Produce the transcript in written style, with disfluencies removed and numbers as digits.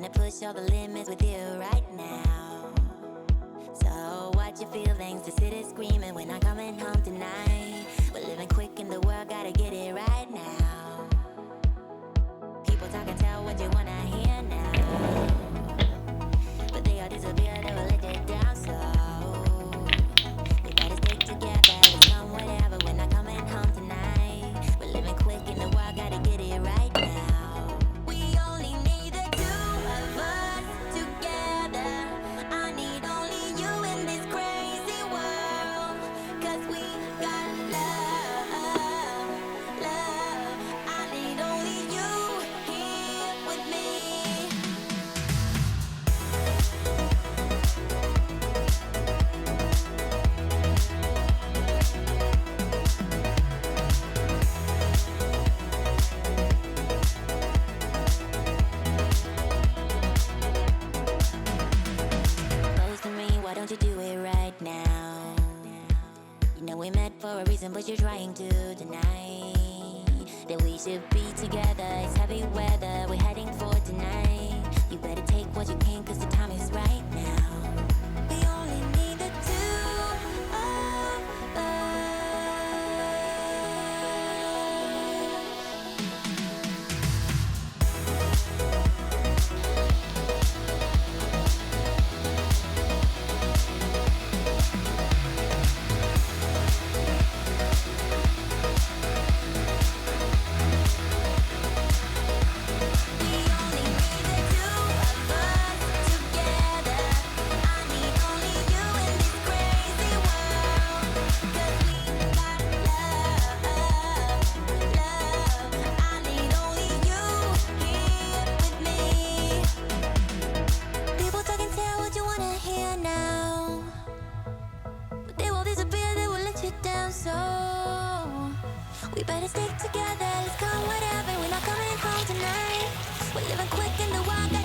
wanna push all the limits with you right now. So watch your feelings, the city's screaming, we're not coming home tonight. We're living quick in the world, gotta get it right now. People talk and tell what you wanna hear now, but they all disappear, they will let you down. So we better stick together, let's come whatever, we're not coming home tonight. We're living quick in the world, gotta get it right now. We only need the two of us together. I need only you in this crazy world, 'cause we got love, love. I need only you here with me. Close to me, why don't you do it right now? You know we met for a reason, but you're trying to deny that we should be together. It's heavy weather, we're heading for tonight. You better take what you can, 'cause the time is right now. We only need the two of us. We only need the two of us together. I need only you in this crazy world, 'cause we got love, love. I need only you here with me. People talk and tell what you wanna hear now, but they will disappear, they will let you down. So we better stick together, let's come whatever, we're not coming home tonight. We're living quick in the wild.